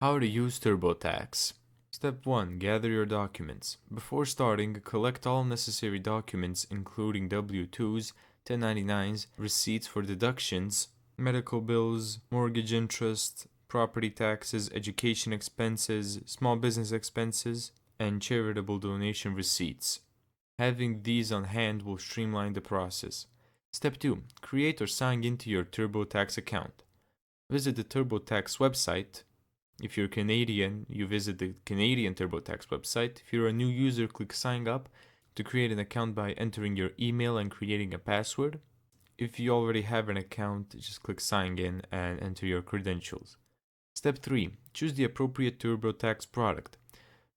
How to use TurboTax. Step 1. Gather your documents. Before starting, collect all necessary documents including W-2s, 1099s, receipts for deductions, medical bills, mortgage interest, property taxes, education expenses, small business expenses, and charitable donation receipts. Having these on hand will streamline the process. Step 2. Create or sign into your TurboTax account. Visit the TurboTax website. If you're Canadian, you visit the Canadian TurboTax website. If you're a new user, click Sign Up to create an account by entering your email and creating a password. If you already have an account, just click Sign In and enter your credentials. Step 3. Choose the appropriate TurboTax product.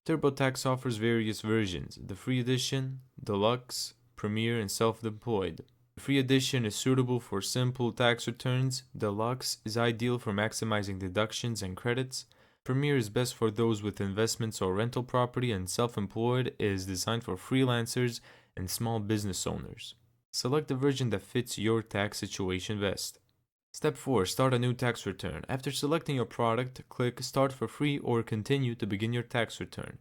TurboTax offers various versions: the free edition, deluxe, premier, and self-employed. The free edition is suitable for simple tax returns. Deluxe is ideal for maximizing deductions and credits. Premier is best for those with investments or rental property, and self-employed is designed for freelancers and small business owners. Select the version that fits your tax situation best. Step 4. Start a new tax return. After selecting your product, click Start for Free or Continue to begin your tax return.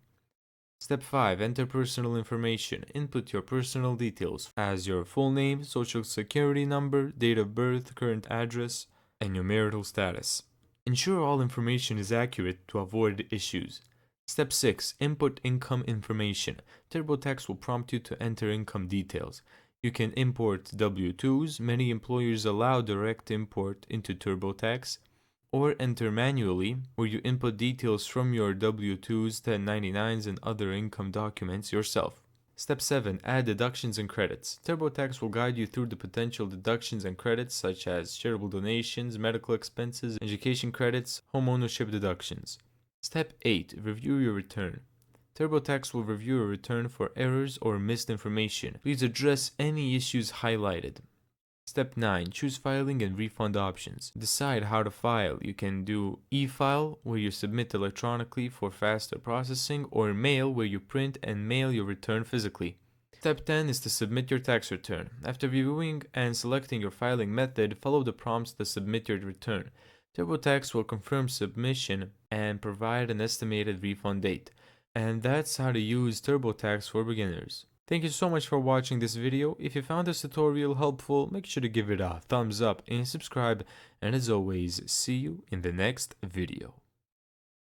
Step 5. Enter personal information. Input your personal details as your full name, social security number, date of birth, current address, and your marital status. Ensure all information is accurate to avoid issues. Step 6. Input income information. TurboTax will prompt you to enter income details. You can import W-2s. Many employers allow direct import into TurboTax, or enter manually, where you input details from your W-2s, 1099s, and other income documents yourself. Step 7. Add deductions and credits. TurboTax will guide you through the potential deductions and credits such as charitable donations, medical expenses, education credits, home ownership deductions. Step 8. Review your return. TurboTax will review a return for errors or missed information. Please address any issues highlighted. Step 9. Choose filing and refund options. Decide how to file. You can do e-file, where you submit electronically for faster processing, or mail, where you print and mail your return physically. Step 10 is to submit your tax return. After reviewing and selecting your filing method, follow the prompts to submit your return. TurboTax will confirm submission and provide an estimated refund date. And that's how to use TurboTax for beginners. Thank you so much for watching this video. If you found this tutorial helpful, make sure to give it a thumbs up and subscribe. And as always, see you in the next video.